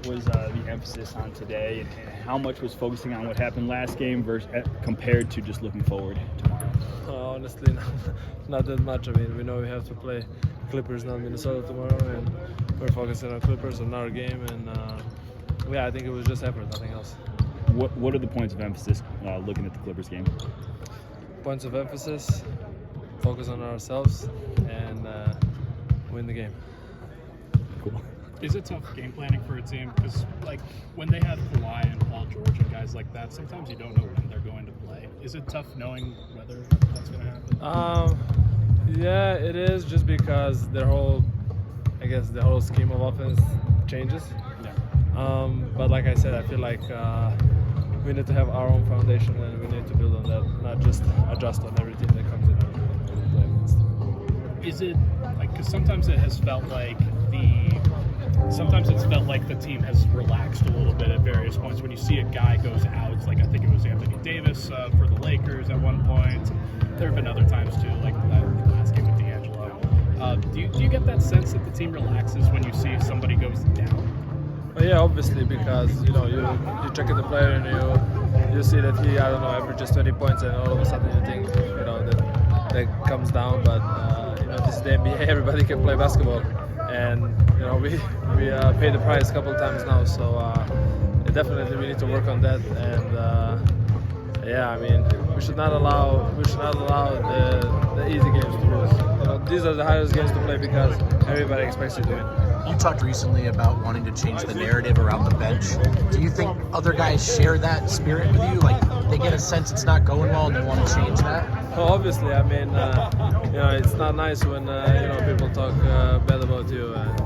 what was the emphasis on today, and how much was focusing on what happened last game versus compared to just looking forward tomorrow? Honestly, not that much. I mean, we know we have to play Clippers, not Minnesota tomorrow, and we're focusing on Clippers, on our game, and yeah, I think it was just effort, nothing else. What are the points of emphasis looking at the Clippers game? Points of emphasis: focus on ourselves and win the game. Cool. Is it tough game planning for a team? Because like when they have Kawhi and Paul George and guys like that, sometimes you don't know when they're going to play. Is it tough knowing whether that's going to happen? Yeah, it is, just because the whole scheme of offense changes. Yeah. But like I said, I feel like we need to have our own foundation and we need to build on that, not just adjust on every team that comes in and play against. Is it like, because sometimes it's felt like the team has relaxed a little bit at various points. When you see a guy goes out, like I think it was Anthony Davis for the Lakers at one point. There have been other times too, like that last game with D'Angelo. Do you get that sense that the team relaxes when you see somebody goes down? Well, yeah, obviously, because you check at the player and you see that he averages 20 points, and all of a sudden you think that comes down. But this is the NBA; everybody can play basketball, and we paid the price a couple of times now. So definitely we need to work on that. And yeah, I mean, we should not allow the easy games to lose. These are the hardest games to play because everybody expects you to win. You talked recently about wanting to change the narrative around the bench. Do you think other guys share that spirit with you? Like they get a sense it's not going well and they want to change that? Well, obviously, I mean, it's not nice when people talk bad about you, and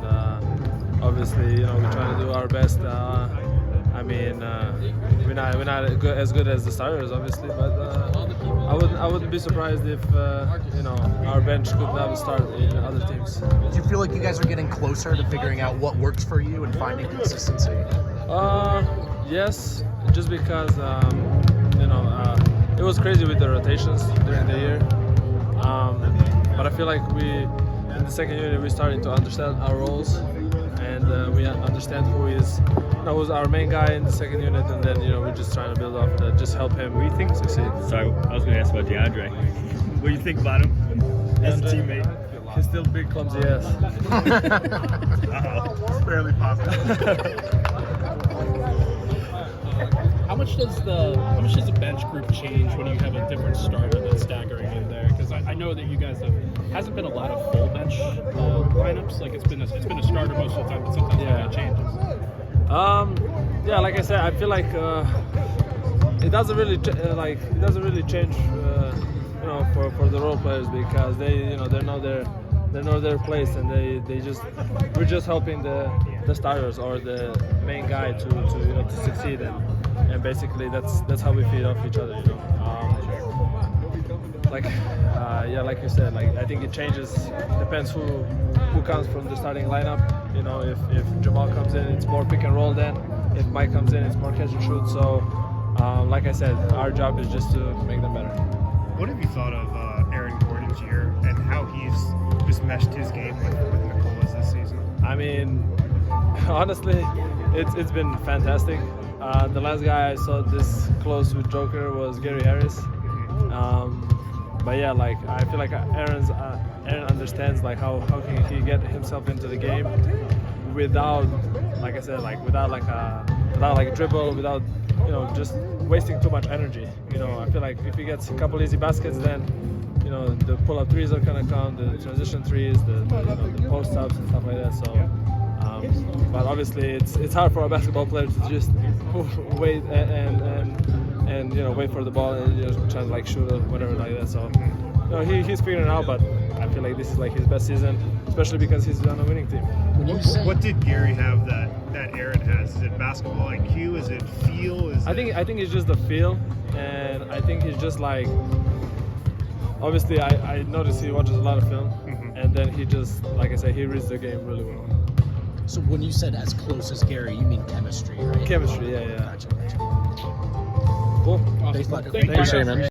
obviously, we're trying to do our best. I mean, we're not as good as the starters, obviously, but I wouldn't be surprised if our bench could have a start in other teams. Do you feel like you guys are getting closer to figuring out what works for you and finding consistency? Yes, just because it was crazy with the rotations during the year, but I feel like in the second unit we're starting to understand our roles, and we understand who's our main guy in the second unit, and then we're just trying to build off that, just help him succeed. Sorry, I was going to ask about DeAndre. What do you think about him as a teammate? He's still big, clumsy ass. It's barely possible. How much does the bench group change when you have a different starter that's staggering in there? Because I know that you guys hasn't been a lot of full bench lineups. Like it's been a starter most of the time, but sometimes that changes. Yeah, like I said, I feel like it doesn't really change for the role players, because they know their place, and we're just helping the starters or the main guy to succeed, and basically that's how we feed off each other. Like you said, like I think it changes, depends who comes from the starting lineup. If Jamal comes in, it's more pick and roll. Then if Mike comes in, it's more catch and shoot. So like I said, our job is just to make them better. What have you thought of Aaron Gordon's year and how he's just meshed his game with Nikola's this season? I mean, honestly, it's been fantastic. The last guy I saw this close with Joker was Gary Harris. But yeah, like I feel like Aaron understands like how can he get himself into the game without, like I said, like without a dribble, without just wasting too much energy. I feel like if he gets a couple easy baskets, then the pull-up threes are gonna come, the transition threes, the post-ups and stuff like that. So. But obviously, it's hard for a basketball player to just wait and wait for the ball and try to like shoot or whatever like that. So he's figuring it out, but I feel like this is like his best season, especially because he's on a winning team. What did Gary have that Aaron has? Is it basketball IQ? Is it feel? I think it's just the feel, and I think he's just like, obviously I noticed he watches a lot of film, and then he just, like I said, he reads the game really well. So when you said as close as Gary, you mean chemistry, right? Chemistry, yeah. Gotcha. Cool. Thanks, Vlatko. Thank you, man.